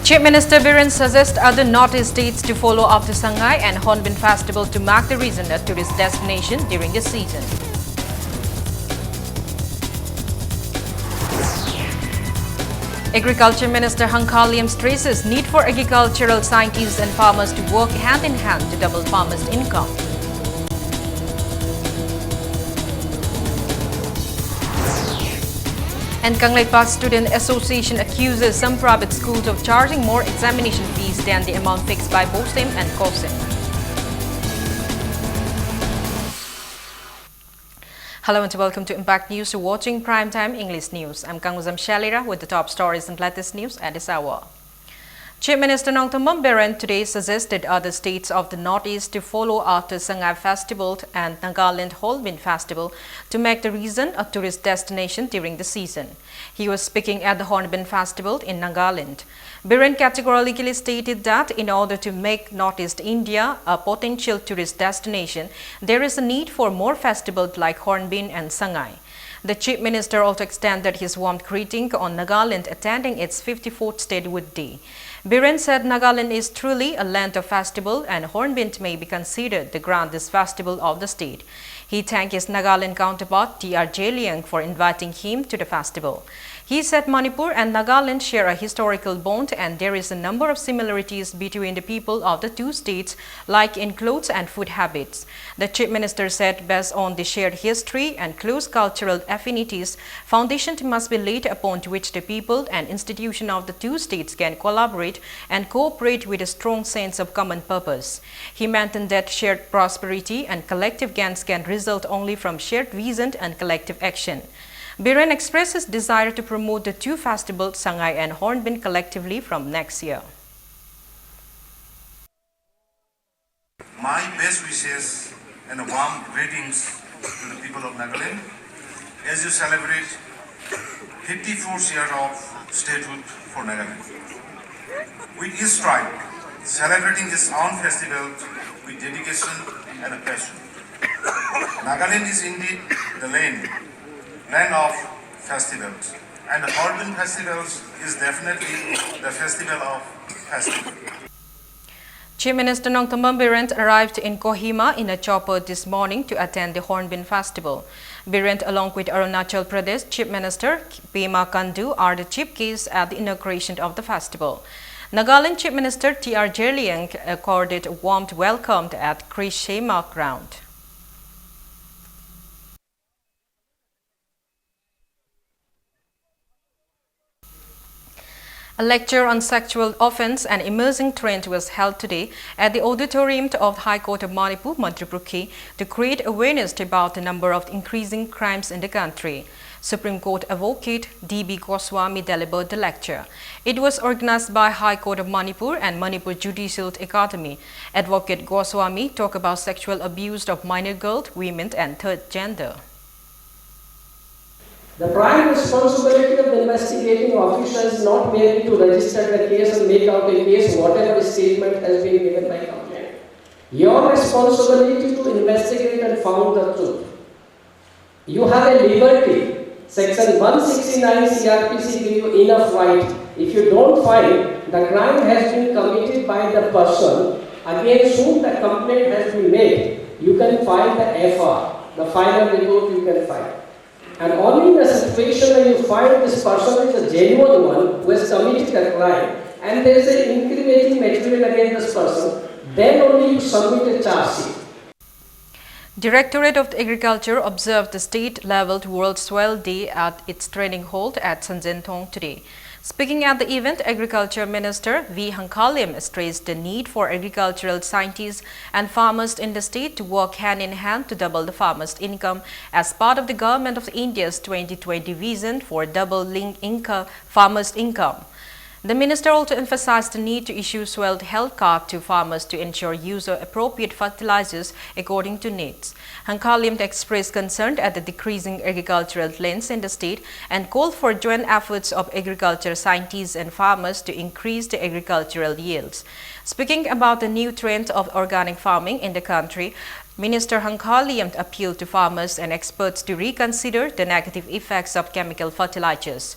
Chief Minister Biren suggests other Northeast states to follow after Shanghai and Hornbill Festival to mark the region a tourist destination during the season. Agriculture Minister Hung Liam stresses need for agricultural scientists and farmers to work hand in hand to double farmers' income. And Kanglei Park Student Association accuses some private schools of charging more examination fees than the amount fixed by BOSEM and COSEM. Hello and welcome to Impact News. You're watching Primetime English News. I'm Kanguzam Shalira with the top stories and latest news at this hour. Chief Minister Nongthammam Biren today suggested other states of the Northeast to follow after Shanghai Festival and Nagaland Hornbill Festival to make the region a tourist destination during the season. He was speaking at the Hornbill Festival in Nagaland. Biren categorically stated that in order to make Northeast India a potential tourist destination, there is a need for more festivals like Hornbill and Shanghai. The Chief Minister also extended his warm greeting on Nagaland attending its 54th Statehood Day. Biren said Nagaland is truly a land of festival and Hornbill may be considered the grandest festival of the state. He thanked his Nagaland counterpart T.R. Liang for inviting him to the festival. He said Manipur and Nagaland share a historical bond and there is a number of similarities between the people of the two states, like in clothes and food habits. The Chief Minister said based on the shared history and close cultural affinities, foundation must be laid upon which the people and institutions of the two states can collaborate and cooperate with a strong sense of common purpose. He maintained that shared prosperity and collective gains can result only from shared vision and collective action. Biren expressed his desire to promote the two festivals, Shanghai and Hornbill, collectively from next year. My best wishes and warm greetings to the people of Nagaland as you celebrate 54th year of statehood for Nagaland. With each tribe celebrating this own festival with dedication and a passion. Nagaland is indeed the land of festivals, and the Hornbill festivals is definitely the festival of festivals. Chief Minister Nongthammam Biren arrived in Kohima in a chopper this morning to attend the Hornbill Festival. Biren, along with Arunachal Pradesh Chief Minister Pema Khandu, are the chief guests at the inauguration of the festival. Nagaland Chief Minister T.R. Liang accorded a warm welcome at Krishema ground. A lecture on sexual offence and emerging trend was held today at the auditorium of High Court of Manipur, Manipur to create awareness about the number of increasing crimes in the country. Supreme Court Advocate D.B. Goswami delivered the lecture. It was organized by High Court of Manipur and Manipur Judicial Academy. Advocate Goswami talked about sexual abuse of minor girls, women and third gender. The prime responsibility of the investigating officer is not merely to register the case and make out a case whatever statement has been given by complainant. Your responsibility to investigate and find the truth. You have a liberty. Section 169 CRPC gives you enough right. If you don't find the crime has been committed by the person against whom the complaint has been made, you can file the FR, the final report you can file. And only in the situation when you find this person is a genuine one who has committed a crime and there is an incriminating material against this person, then only you submit a charge sheet. Directorate of Agriculture observed the state-level World Soil Day at its training hall at Sanjentong today. Speaking at the event, Agriculture Minister V. Hung Liam stressed the need for agricultural scientists and farmers in the state to work hand in hand to double the farmers' income as part of the Government of India's 2020 vision for doubling farmers' income. The minister also emphasized the need to issue soil health card to farmers to ensure use of appropriate fertilizers according to needs. Hung Liam expressed concern at the decreasing agricultural lands in the state and called for joint efforts of agriculture scientists and farmers to increase the agricultural yields. Speaking about the new trend of organic farming in the country, Minister Hung Liam appealed to farmers and experts to reconsider the negative effects of chemical fertilizers.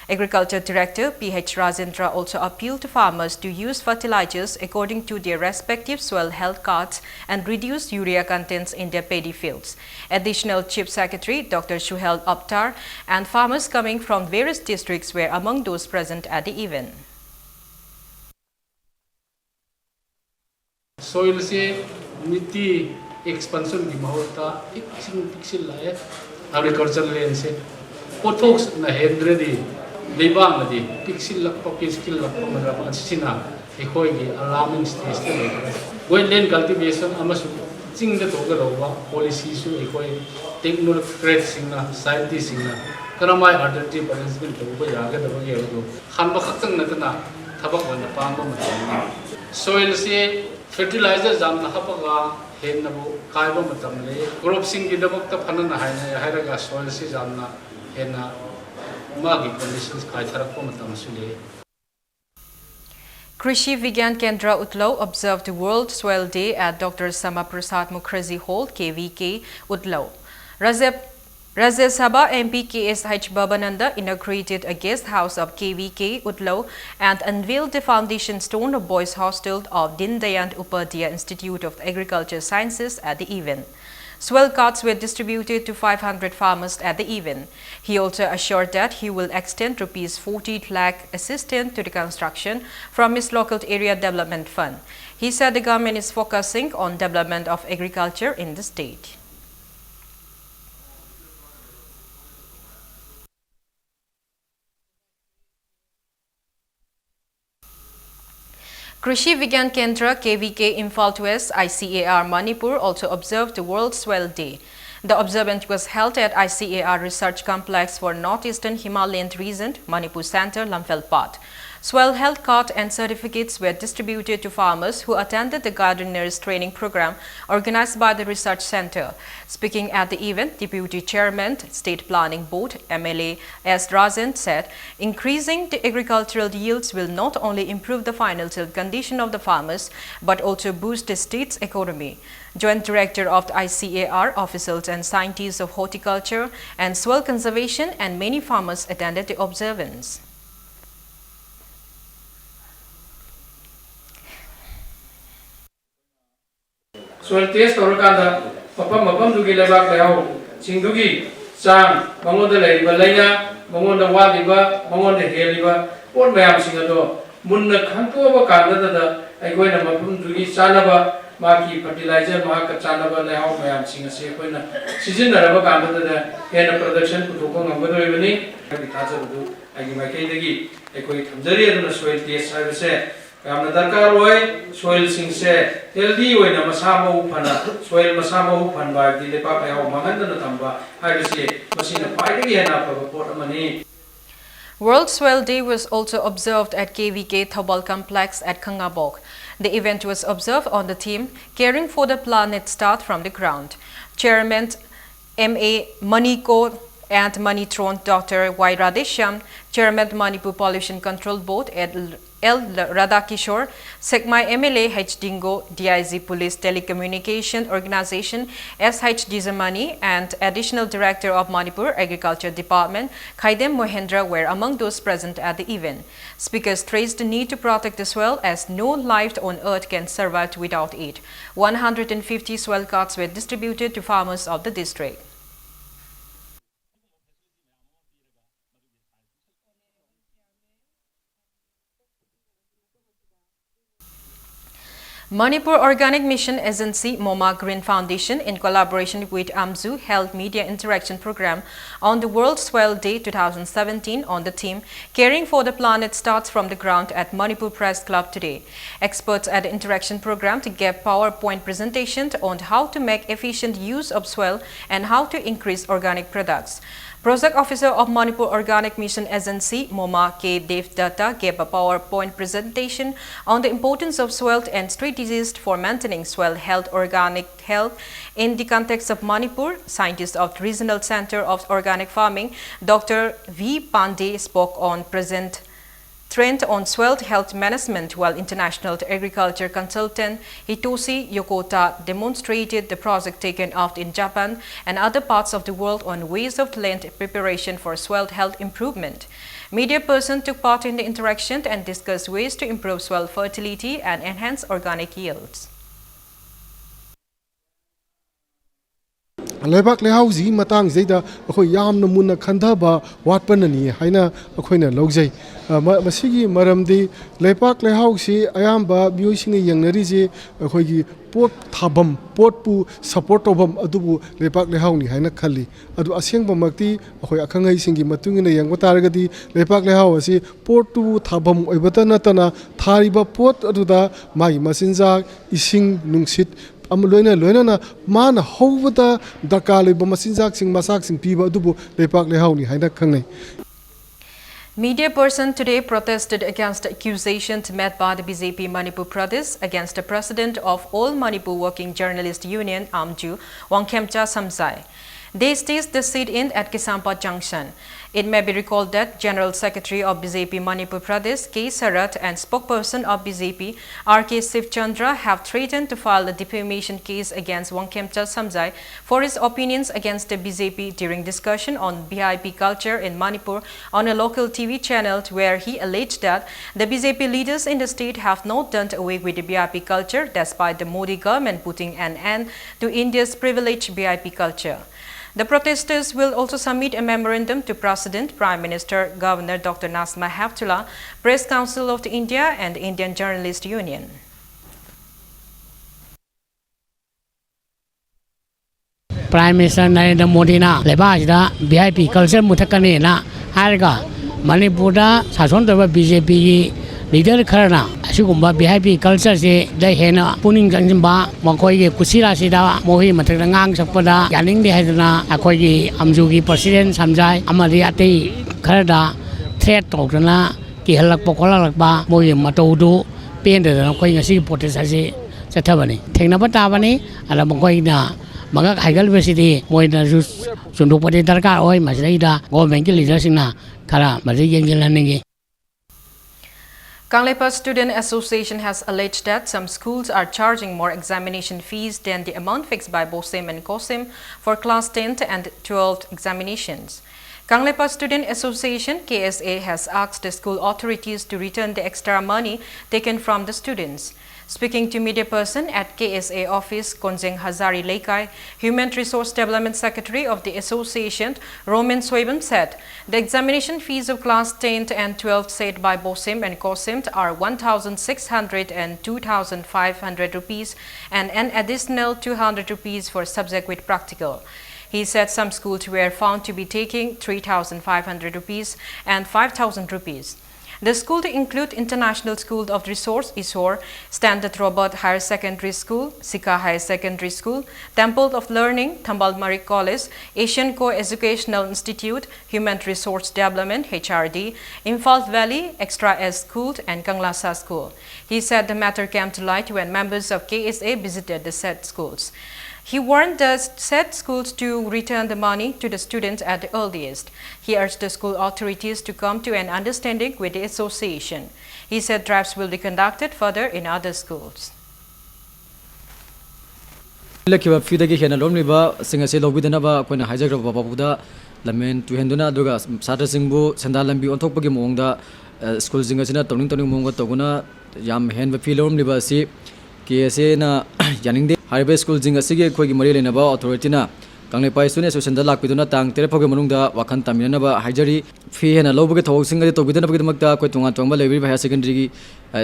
Agriculture Director P.H. Rajendra also appealed to farmers to use fertilizers according to their respective soil health cards and reduce urea contents in their paddy fields. Additional Chief Secretary Dr. Shuhel Aptar and farmers coming from various districts were among those present at the event. Soil se miti expansion की महत्ता pixel लाये agricultural land से pothos na hendredi leibang nadi pixill lakpa madama sina ekhoi gi alarming stage te le wetland cultivation amasu ching da to ga rowa policy su ekhoi technocrat singna scientist singna karamai alternative arrangement to ba yaga da ba ge ro khan ba khatang na kana thabak wan pa ma ma soil se fertilizer jam na hapaga hen na bo kai ba matam le crop sing gi da bak ta phana na hai raga soil se jam na hen na Krishi Vigyan Kendra Utlao observed the World Soil Day at Dr. Sama Prasad Mukherjee Hall, KVK, Utlao. Rajya Sabha MP KSH Babananda inaugurated a guest house of KVK, Utlao and unveiled the foundation stone of Boys Hostel of Din Dayal Upadhyay Institute of Agriculture Sciences at the event. Swell cards were distributed to 500 farmers at the event. He also assured that he will extend Rs 40 lakh assistance to the construction from his local area development fund. He said the government is focusing on development of agriculture in the state. Krishi Vigyan Kendra KVK Imphal West ICAR Manipur also observed the World Soil Day. The observance was held at ICAR Research Complex for Northeastern Himalayan Region, Manipur Center, Lamphel-Pat. Soil health card and certificates were distributed to farmers who attended the gardeners training program organized by the research center. Speaking at the event, Deputy Chairman, State Planning Board, MLA S. Rajan said, increasing the agricultural yields will not only improve the financial condition of the farmers, but also boost the state's economy. Joint Director of the ICAR, officials and scientists of horticulture and soil conservation and many farmers attended the observance. Soil test orkanda mapam dugi lebak leau singdugi sang mangonda leiba leina mangonda waliba mangonda heliba pon mayam singado munna khanto ba kanda da aigoina mapam dugi chanaba maki fertilizer mahaka chanaba leau mayam singa se koina season naraba kanda da hena production puthoko ngambadoi bani abi thaja budu agi makai dagi aikoi thamjari aduna soil test service Kamna darkar hoy soil sing se healthy hoy na masama uphana soil masama uphan ba di lepa ka yaw mangan na tamba hai se masina paidagi hena pa pot amani. World Soil Day was also observed at KVK Thobal Complex at Khangabok. The event was observed on the theme Caring for the Planet Start from the Ground. Chairman M.A. Maniko and Manitron Dr. Y. Radheshyam, Chairman Manipur Pollution Control Board L. Radhakishore, Sekmai MLA H. Dingo, DIG Police Telecommunication Organization S.H. Dizamani and Additional Director of Manipur Agriculture Department Khaidem Mohendra were among those present at the event. Speakers stressed the need to protect the soil as no life on earth can survive without it. 150 soil cards were distributed to farmers of the district. Manipur Organic Mission Agency MoMA Green Foundation in collaboration with AMZU held media interaction program on the World Soil Day 2017 on the theme Caring for the Planet Starts from the Ground at Manipur Press Club today. Experts at the interaction program gave PowerPoint presentations on how to make efficient use of soil and how to increase organic products. Project Officer of Manipur Organic Mission Agency, MoMA K. Devdatta, gave a PowerPoint presentation on the importance of soil and strategies for maintaining soil health, organic health in the context of Manipur. Scientist of the Regional Center of Organic Farming, Dr. V. Pandey, spoke on present trained on soil health management, while international agriculture consultant Hitoshi Yokota demonstrated the project taken out in Japan and other parts of the world on ways of land preparation for soil health improvement. Media person took part in the interaction and discussed ways to improve soil fertility and enhance organic yields. Lebak lehauzi matang zeida akhoi yamna munna khandaba watpanani haina akhoina logjai masigi maramdi lebak lehausi ayamba miyosing yangnari je akhoigi pot thabam pot pu support tobam adubu lebak lehauni haina khali adu asengba makti akhoi akhangai singi matungina yangba taragadi lebak lehau asi pot tu thabam oibata natana thariba pot aduda mai masinja ising nungsit loina mana howada dakali bamasinjak sing masak sing piba dubu lepak lehauni haina khangnai. Media person today protested against the accusations made by the BJP Manipur Pradesh against the president of All Manipur Working Journalist Union AMJU, Wangkhemcha Samsai. They staged the sit-in at Kisampa Junction. It may be recalled that General Secretary of BJP Manipur Pradesh K. Sarat and spokesperson of BJP R.K. Sivchandra have threatened to file a defamation case against Wangkhemcha Samsai for his opinions against the BJP during discussion on BIP culture in Manipur on a local TV channel, where he alleged that the BJP leaders in the state have not done away with the BIP culture despite the Modi government putting an end to India's privileged BIP culture. The protesters will also submit a memorandum to President, Prime Minister, Governor Dr. Nasma Heptullah, Press Council of India and Indian Journalist Union. Prime Minister Narendra Modi na lebasida VIP culture muthakani na harga Manipurda sason toba BJP leader kharana asigumba VIP culture se dai hena puning jangjimba makoi ge kusira sida mohi mathak ngang sakpada yaning de hadana akoi ge amju gi president samjai amari atei kharada threat tokna ki halak pokolak ba mohi matodu pen de na koi ngasi protest ase chathabani thengna bata bani ala makoi na magak haigal besidi moi na sunduk pade darkar oi masida government ki leader singna khara mari yengjelanenge. Kanglepa Student Association has alleged that some schools are charging more examination fees than the amount fixed by BOSIM and COSIM for class 10th and 12th examinations. Kanglepa Student Association KSA has asked the school authorities to return the extra money taken from the students. Speaking to media person at KSA office, Konjeng Hazari Leikai, Human Resource Development Secretary of the association, Roman Soiban, said the examination fees of class 10th and 12th set by BOSIM and COSIM are 1,600 and 2,500 rupees and an additional 200 rupees for subject with practical. He said some schools were found to be taking 3,500 rupees and 5,000 rupees. The schools include International School of Resource ISOR, Standard Robert Higher Secondary School, Sika Higher Secondary School, Temple of Learning, Thambal Marik College, Asian Co-Educational Institute, Human Resource Development HRD, Imphal Valley Extra S School and Kanglasa School. He said the matter came to light when members of KSA visited the said schools. He warned the said schools to return the money to the students at the earliest. He urged the school authorities to come to an understanding with the association. He said drives will be conducted further in other schools. Lakiba fidagi hena lomliba singase lobidanaba koina hijagra bababuda lamen tuhenduna duga satra singbu sandalambi onthokpagi mongda school jingasina toning monga toguna yam henba filomliba si KSA na yaningde Haribe School Jinga Sige Kogi Marine about authority na Kanglepa Student Association the Lakiduna Tang Telepoga Manunda Wakan Taminaba Hajari Fee and a Loboga Toxing the Tobita Makta Kotunga Tomba Levi Higher Secondary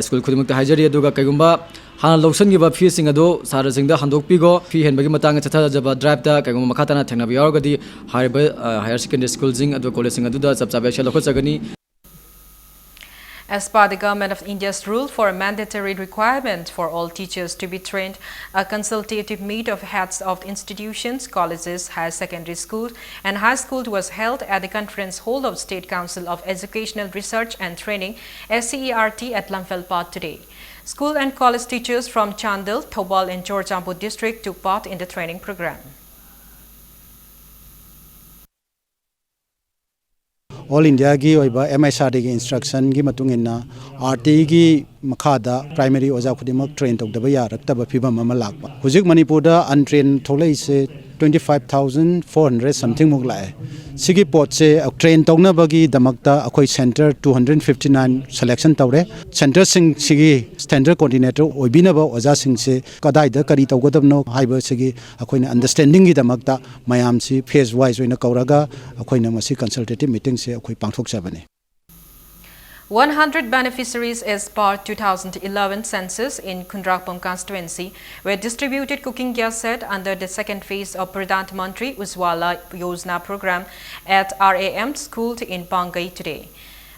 School Kudumaka Hajari Duga Kagumba Han Losan give up fusing a do Sara Sing the Handok Pigo Fee and Bagimatanga Tata Drive the Kagumakatana Tenabiorgadi Haribe Higher Secondary School Zing at the College Duda Subsabasha Lokosagani. As per the Government of India's rule for a mandatory requirement for all teachers to be trained, a consultative meet of heads of institutions, colleges, higher secondary schools and high schools was held at the conference hall of State Council of Educational Research and Training SCERT at Lamphel today. School and college teachers from Chandel, Thobal and Chorchampu district took part in the training program. All India gi oiba MSRD gi instruction gi matungina RT gi makhada primary oja khudimak train tokdaba yaraktaba phibam ama lakpa hujik Manipur da untrain tholai se 25,400 something muk lae sigi pot se train tokna bagi damakta akhoi center 259 selection tawre center sing sigi standard coordinator oibina ba oja sing se kadai da kari tawgadabno haiba sigi akhoina understanding gi damakta mayam si phase wise oina kauraga akhoina masi consultative meeting se akhoi pangthok sabane 100 beneficiaries as per 2011 census in Kundrakpam constituency were distributed cooking gas set under the second phase of Pradhan Mantri Ujjwala Yojana program at RAM school in Pangai today.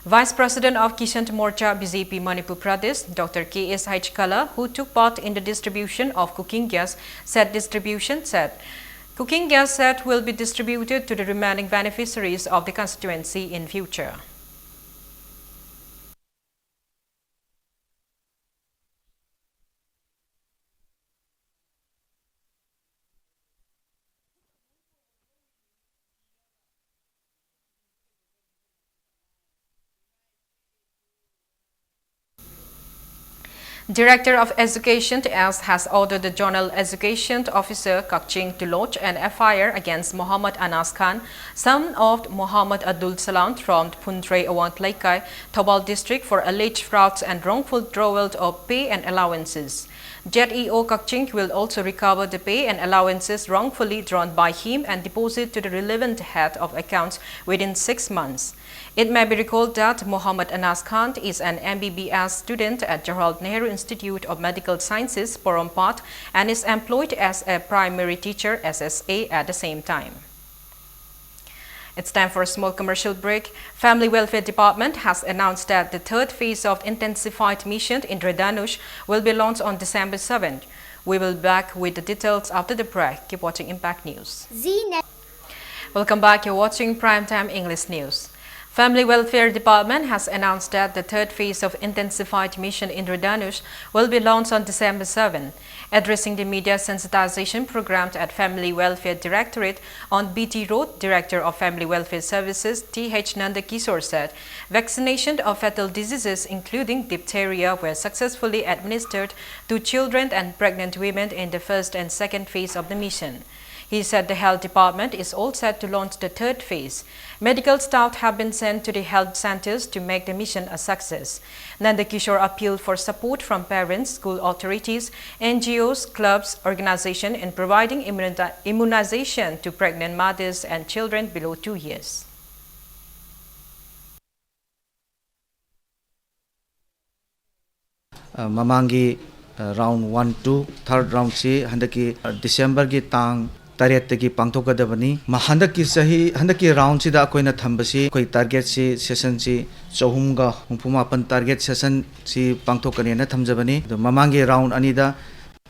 Vice President of Kishan Morcha BJP Manipur Pradesh, Dr. K.S. Haichkala, who took part in the distribution of cooking gas set distribution, said cooking gas set will be distributed to the remaining beneficiaries of the constituency in future. Director of Education has ordered the Zonal Education Officer Kakching to lodge an FIR against Muhammad Anas Khan, son of Muhammad Abdul Salam from Pundre Awant Laikai, Thobal district for alleged frauds and wrongful withdrawal of pay and allowances. ZEO Kakching will also recover the pay and allowances wrongfully drawn by him and deposit to the relevant head of accounts within 6 months. It may be recalled that Muhammad Anas Khan is an MBBS student at Jawaharlal Nehru Institute of Medical Sciences, Porompat, and is employed as a primary teacher SSA at the same time. It's time for a small commercial break. Family Welfare Department has announced that the third phase of intensified mission in Indradanush will be launched on December 7th. We will be back with the details after the break. Keep watching Impact News. Welcome back. You're watching Primetime English News. Family Welfare Department has announced that the third phase of intensified mission in Indradanush will be launched on December 7. Addressing the media sensitization program at Family Welfare Directorate on BT Road, Director of Family Welfare Services T.H. Nanda Kishore said vaccination of fatal diseases including diphtheria were successfully administered to children and pregnant women in the first and second phase of the mission. He said the health department is all set to launch the third phase. Medical staff have been sent to the health centers to make the mission a success. Nanda Kishore appealed for support from parents, school authorities, NGOs, clubs, organizations in providing immunization to pregnant mothers and children below 2 years. Mamangi round 1 2 third round si handaki December gi tang target ki pangthokadabani handaki sahi handaki round si da koina thambasi koi target si session si chohumga humpuma target session si pangthokani na thamjabani mamangi round ani da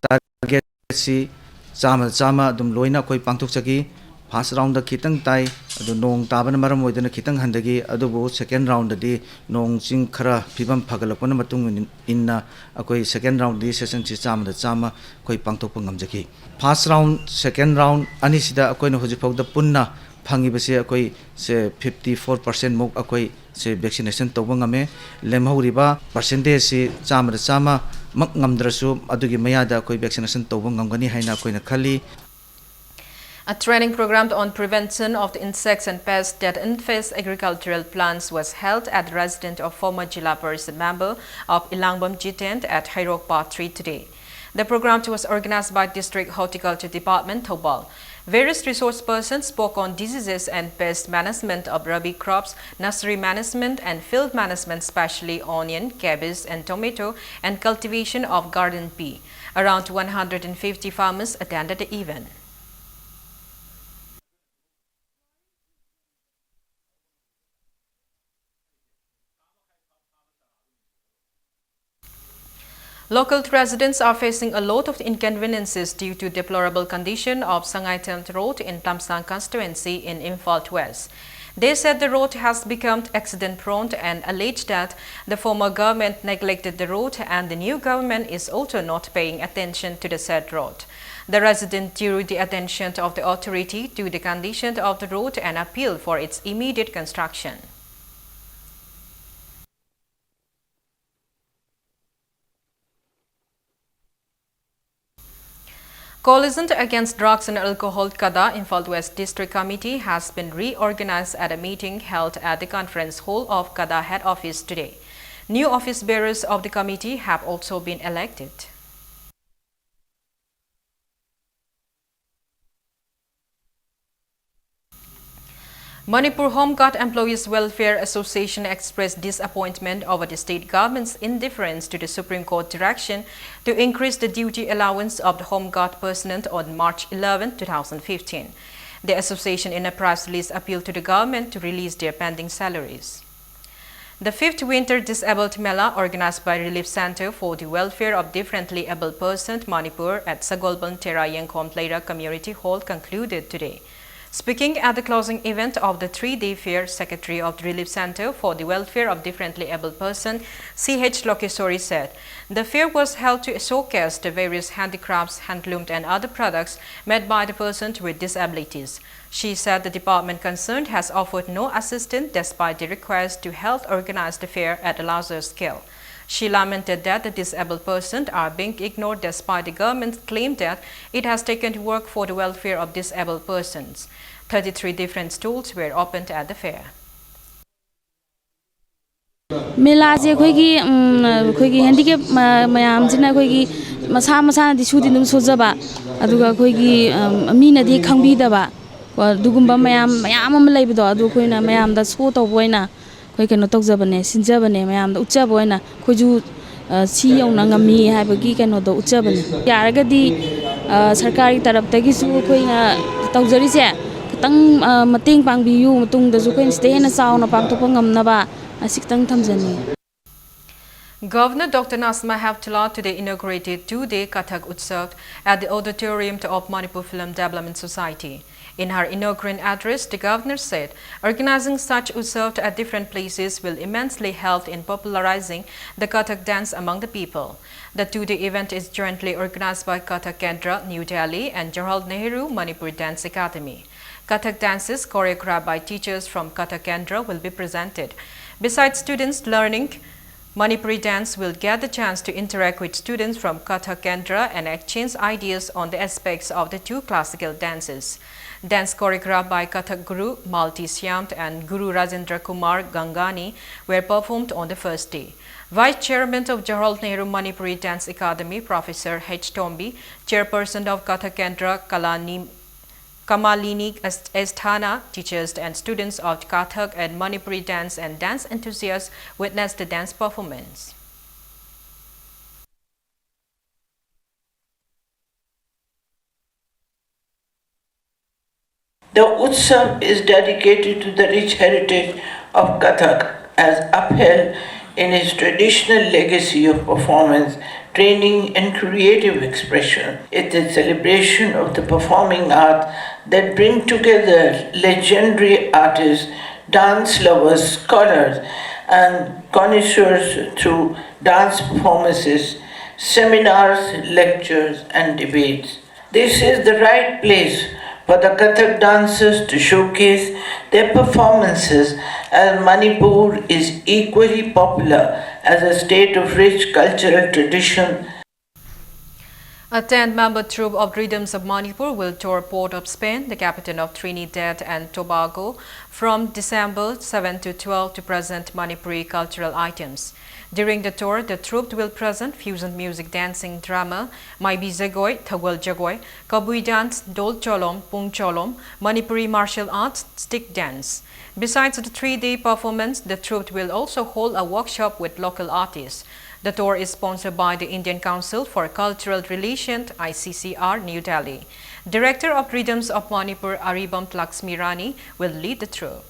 target si chama dum loina koi pangthokchaki first round da khitang tai adu nong tabana maram oidana khitang handagi adubu second round di nong ching khara phibam phagalapona matung inna akoi second round di session chi chama koi pangthokpa ngamjaki first round second round ani sida akoi na hoji phok da punna phangi base akoi se 54% mok akoi se vaccination toba ngame lemhauriba percentage si chama mak ngamdrasu adugi mayada akoi vaccination toba ngamgani haina akoi na khali. A training program on prevention of the insects and pests that infest agricultural plants was held at the residence of former Jila Parishad member of Ilangbam Jitent at Hairok Part 3 today. The program was organized by District Horticulture Department, Thobal. Various resource persons spoke on diseases and pest management of rabi crops, nursery management and field management, especially onion, cabbage and tomato, and cultivation of garden pea. Around 150 farmers attended the event. Local residents are facing a lot of inconveniences due to deplorable condition of Sangai Tempt Road in Tamsang constituency in Imphal West. They said the road has become accident-prone and alleged that the former government neglected the road and the new government is also not paying attention to the said road. The residents drew the attention of the authority to the condition of the road and appealed for its immediate construction. Coalition Against Drugs and Alcohol Kada Imphal West District Committee has been reorganized at a meeting held at the conference hall of Kada head office today. New office bearers of the committee have also been elected. Manipur Home Guard Employees Welfare Association expressed disappointment over the state government's indifference to the Supreme Court direction to increase the duty allowance of the Home Guard personnel on March 11, 2015. The association in a press release appealed to the government to release their pending salaries. The 5th Winter Disabled Mela, organized by Relief Center for the Welfare of Differently Abled Persons Manipur at Sagolban Tera Yengkom Plera Community Hall, concluded today. Speaking at the closing event of the 3-day fair, Secretary of the Relief Center for the Welfare of Differently Abled Persons, C.H. Lokesori, said, the fair was held to showcase the various handicrafts, handlooms and other products made by the persons with disabilities. She said the department concerned has offered no assistance despite the request to help organize the fair at a larger scale. She lamented that the disabled persons are being ignored despite the government's claim that it has taken to work for the welfare of disabled persons. 33 different stalls were opened at the fair. मेलाजे अखोगी हैंडिकेप मयामजिना अखोगी मसा मसा दि सुदि नुम सोजबा अदुगा अखोगी मीनादि खंगबिदबा दुगुम्बा मयाम मयाम अम लैबदो अदु अखोइना मयाम दा सो तौबोइना अखोइ canoe तौजबने सिनजबने मयाम दा उच्चबोइना खोजु सी यौना ngami हाइबगी canoe दो उच्चबने यारगदि सरकारी तरफतगी सु अखोइना तौजरिसे खतंग मतेंग पांगबियु मतुंगदसु अखोइ स्टेना चावना पांगथोपा ngamnaba asikhtang thamjani. Governor Dr. Nasma Heptula today inaugurated 2-day Kathak Utsav at the auditorium of Manipur Film Development Society. In her inaugural address, the governor said organizing such Utsav at different places will immensely help in popularizing the Kathak dance among the people. The 2-day event is jointly organized by Kathak Kendra, New Delhi and Jawaharlal Nehru Manipur Dance Academy. Kathak dances choreographed by teachers from Kathak Kendra will be presented. Besides students learning Manipuri dance, will get the chance to interact with students from Kathak Kendra and exchange ideas on the aspects of the two classical dances. Dance choreographed by Kathak Guru Malti Syamt and Guru Rajendra Kumar Gangani were performed on the first day. Vice Chairman of Jawaharlal Nehru Manipuri Dance Academy, Professor H. Tombi, Chairperson of Kathak Kendra Kamalini Esthana, teachers and students of Kathak and Manipuri dance and dance enthusiasts witnessed the dance performance. The Utsav is dedicated to the rich heritage of Kathak as upheld in its traditional legacy of performance, training and creative expression. It is a celebration of the performing art that bring together legendary artists, dance lovers, scholars and connoisseurs through dance performances, seminars, lectures and debates. This is the right place for the Kathak dancers to showcase their performances, as Manipur is equally popular as a state of rich cultural tradition. A 10-member troupe of Rhythms of Manipur will tour Port of Spain, the capital of Trinidad and Tobago, from December 7 to 12 to present Manipuri cultural items. During the tour, the troupe will present fusion music, dancing, drama, Maibi Zagoi, Thawal Jagoi, Kabui dance, Dol Cholom, Pung Cholom, Manipuri martial arts, stick dance. Besides the 3-day performance, the troupe will also hold a workshop with local artists. The tour is sponsored by the Indian Council for Cultural Relations, ICCR, New Delhi. Director of Rhythms of Manipur, Aribam Laxmirani, will lead the troupe.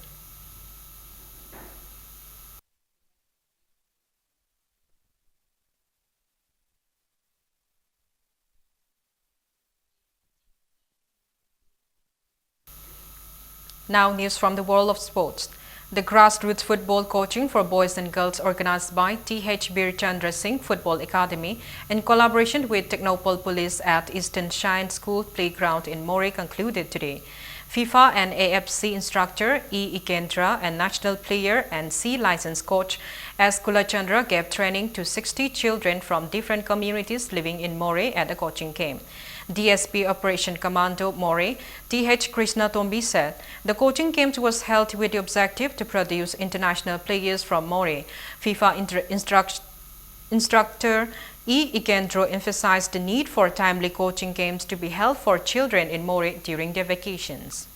Now news from the world of sports. The grassroots football coaching for boys and girls organized by T.H. Bir Chandra Singh Football Academy in collaboration with Technopol Police at Eastern Shine School Playground in Moreh concluded today. FIFA and AFC instructor E. Ikendra and national player and C license coach S. Kulachandra gave training to 60 children from different communities living in Moreh at the coaching camp. DSP Operation Commando More, T.H. Krishna Tombi said the coaching camp was held with the objective to produce international players from More. FIFA instructor E. Ikendro emphasized the need for timely coaching games to be held for children in More during their vacations.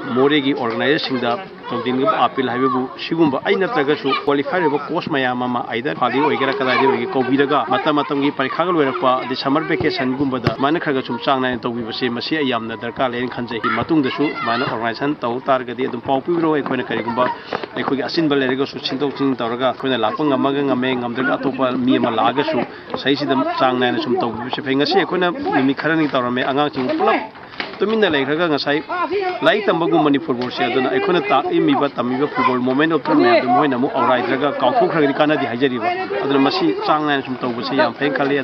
Moregi organization da tawdin ga appeal haibu sigumba aina tagasu qualified ba course mayam ama either phali oigera kada de oigi kobiraga matam gi parikha ga loirakpa the summer vacation gumba da mana khaga sum chang na tawbi base masi ayamna darkar len khanjai matung da su mana organization taw tar ga de dum pau piro ai khoina kari gumba ai khogi asin bal lerega su chindok ching tawraga khoina lakpa ngamaga ngame ngamdra atopa mi ama laga su sai sidam chang na sum tawbi base fenga se khoina mi kharani tawrame angang ching pulap Tumina like Ragangasai, like Tambagu Manipur, I couldn't talk in me but Tamiba football moment of the Moinamu or Raga, Kauku Krikana, the Hajariva, other Masi, Changland from Tobusi and Penkali.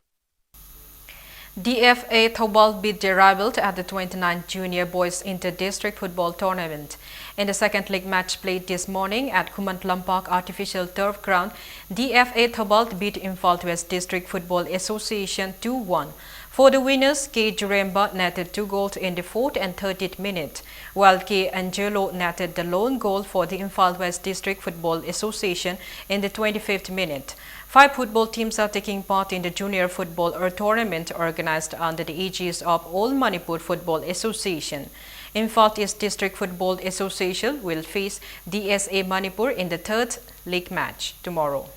DFA Thobal beat their rivals at the 29th Junior Boys Inter-District Football Tournament. In the second league match played this morning at Kumantlam Park Artificial Turf Ground, DFA Thobal beat Imphal West District Football Association 2-1. For the winners, K. Juremba netted 2 goals in the 4th and 30th minute, while K. Angelo netted the lone goal for the Imphal West District Football Association in the 25th minute. 5 football teams are taking part in the Junior Football Tournament organized under the aegis of All Manipur Football Association. Imphal East District Football Association will face DSA Manipur in the 3rd league match tomorrow.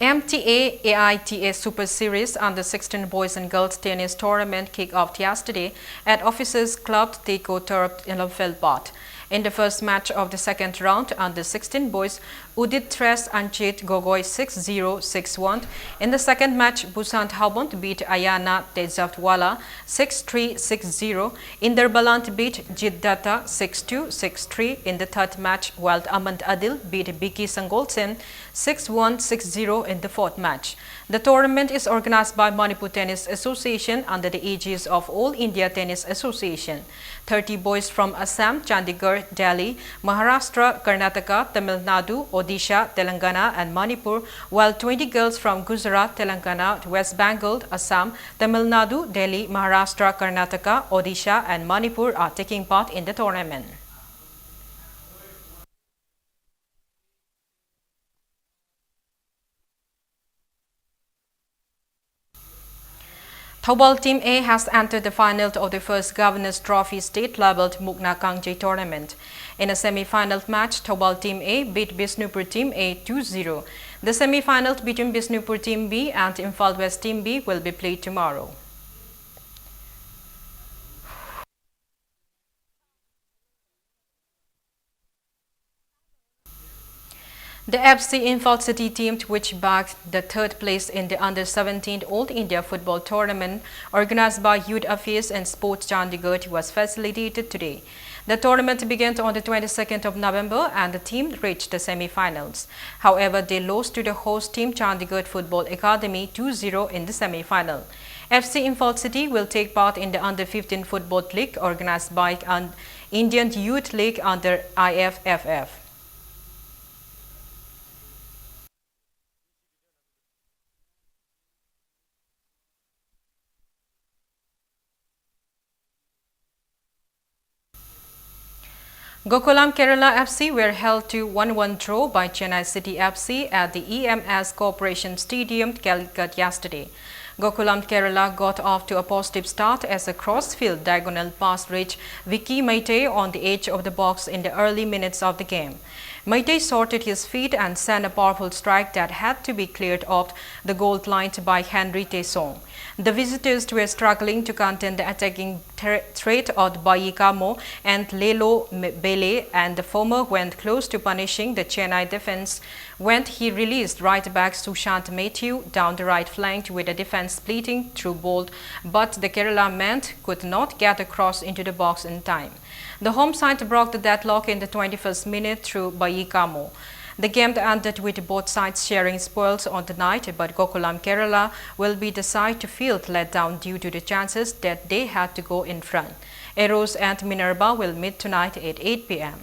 MTA AITA Super Series under 16 Boys and Girls Tennis Tournament kicked off yesterday at Officers Club Teiko Turf in Felbat. In the first match of the second round, under 16 boys, Udit Tres Anchit Gogoi 6-0, 6-1. In the second match, Busant Habont beat Ayana Tezaftwala 6-3, 6-0. Inderbalant beat Jiddata 6-2, 6-3 in the third match, while Amand Adil beat Biki Sangolsen 6-1, 6-0 in the fourth match. The tournament is organized by Manipur Tennis Association under the aegis of All India Tennis Association. 30 boys from Assam, Chandigarh, Delhi, Maharashtra, Karnataka, Tamil Nadu, Odisha, Telangana and Manipur, while 20 girls from Gujarat, Telangana, West Bengal, Assam, Tamil Nadu, Delhi, Maharashtra, Karnataka, Odisha and Manipur are taking part in the tournament. Thobal Team A has entered the final of the first Governor's Trophy state-labeled Mukna Kangje tournament. In a semi-final match, Thobal Team A beat Bisnupur Team A 2-0. The semi-final between Bisnupur Team B and Imphal West Team B will be played tomorrow. The FC Imphal City team, which bagged the third place in the Under-17 All India Football Tournament organized by Youth Affairs and Sports Chandigarh, was facilitated today. The tournament began on the 22nd of November and the team reached the semi-finals. However, they lost to the host team Chandigarh Football Academy 2-0 in the semi-final. FC Imphal City will take part in the Under-15 Football League organized by Indian Youth League under IFFF. Gokulam Kerala FC were held to 1-1 draw by Chennai City FC at the EMS Corporation Stadium, Calicut yesterday. Gokulam Kerala got off to a positive start as a cross-field diagonal pass reached Vicky Maite on the edge of the box in the early minutes of the game. Maite sorted his feet and sent a powerful strike that had to be cleared off the goal line by Henry Tesson. The visitors were struggling to contain the attacking threat of Bayikamo and Lelo Bele, and the former went close to punishing the Chennai defense when he released right-back Sushant Matthew down the right flank with the defense splitting through ball, but the Kerala men could not get across into the box in time. The home side broke the deadlock in the 21st minute through Bayikamo. The game ended with both sides sharing spoils on the night, but Gokulam Kerala will be the side to feel let down due to the chances that they had to go in front. Eros and Minerva will meet tonight at 8 p.m.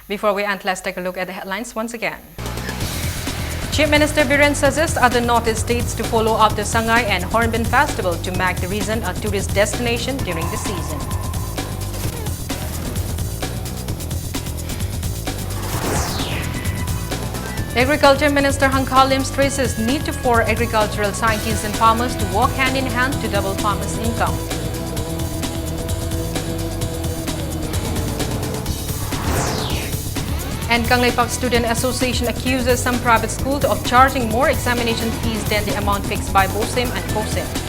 Before we end, let's take a look at the headlines once again. Chief Minister Biren suggests other northeast states to follow up the Sangai and Hornbill Festival to make the region a tourist destination during the season. Agriculture Minister Hankal Lim stresses need for agricultural scientists and farmers to work hand in hand to double farmers' income. And Kangleipak Student Association accuses some private schools of charging more examination fees than the amount fixed by BOSEM and COSEM.